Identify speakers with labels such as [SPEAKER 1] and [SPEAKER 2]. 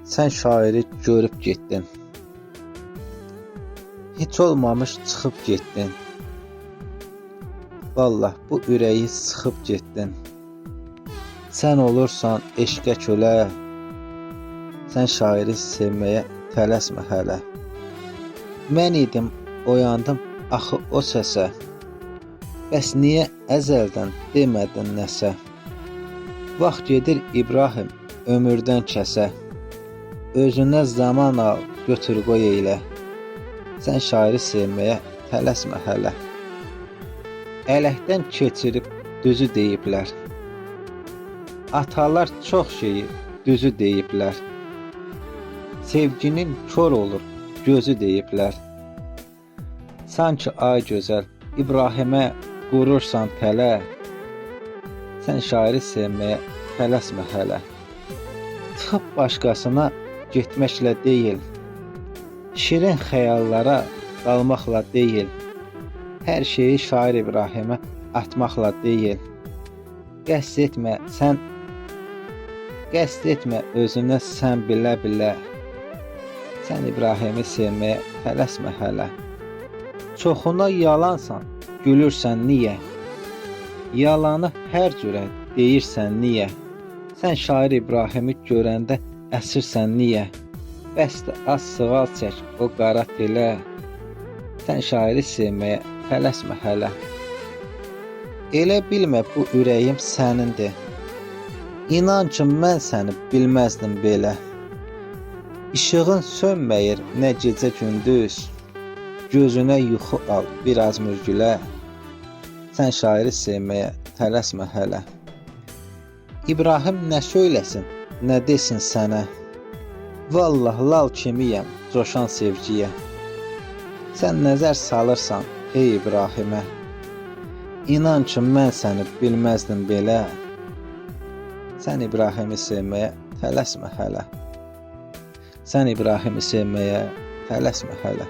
[SPEAKER 1] Sen şairi görüp getdin. Hiç olmamış çıxıb getdin. Vallah bu ürəyi sıxıb getdin. Sen olursan eşqə kölə. Sen şairi sevməyə tələsmə hələ. Mən idim, oyandım axı o səsə. Bəs niyə əzəldən demədin nəsə? Vaxt gedir İbrahim ömürdən kəsə. Özünə zaman al, götür qoy eylə. Sen şairi sevməyə tələsmə hələ. Ələkdən keçirib düzü deyiblər. Atalar çox şeyi düzü deyiblər. Sevginin kör olur gözü deyiblər. Sanki ay gözəl İbrahimə qurursan tələ. Sen şairi sevməyə tələsmə hələ. Çıxıb başqasına getməklə deyil, şirin xəyallara dalmaqla deyil, hər şeyi şair İbrahimə atmaqla deyil. Qəsd etmə özünə sən bilə-bilə. Sən İbrahimi sevməyə tələsmə hələ. Çoxuna yalansan, gülürsən niyə? Yalanı hər cürə deyirsən niyə? Sən şair İbrahimi görəndə əsirsən niyə? Bəsdir az sığal çək o qara telə. Sən şairi sevməyə tələsmə hələ. Elə bilmə bu ürəyim sənindir. İnan ki mən səni bilməzdim belə. İşığın sönməyir nə gecə gündüz. Gözünə yuxu al biraz mürgülə. Sən şairi sevməyə tələsmə hələ. İbrahim nə söyləsin, nə desin sənə? Vallah lal kimiyəm coşan sevgiyə. Sən nəzər salırsan ey İbrahimə. İnan ki mən səni bilməzdim belə. Sən İbrahimi sevməyə tələsmə hələ. Sən İbrahimi sevməyə tələsmə hələ.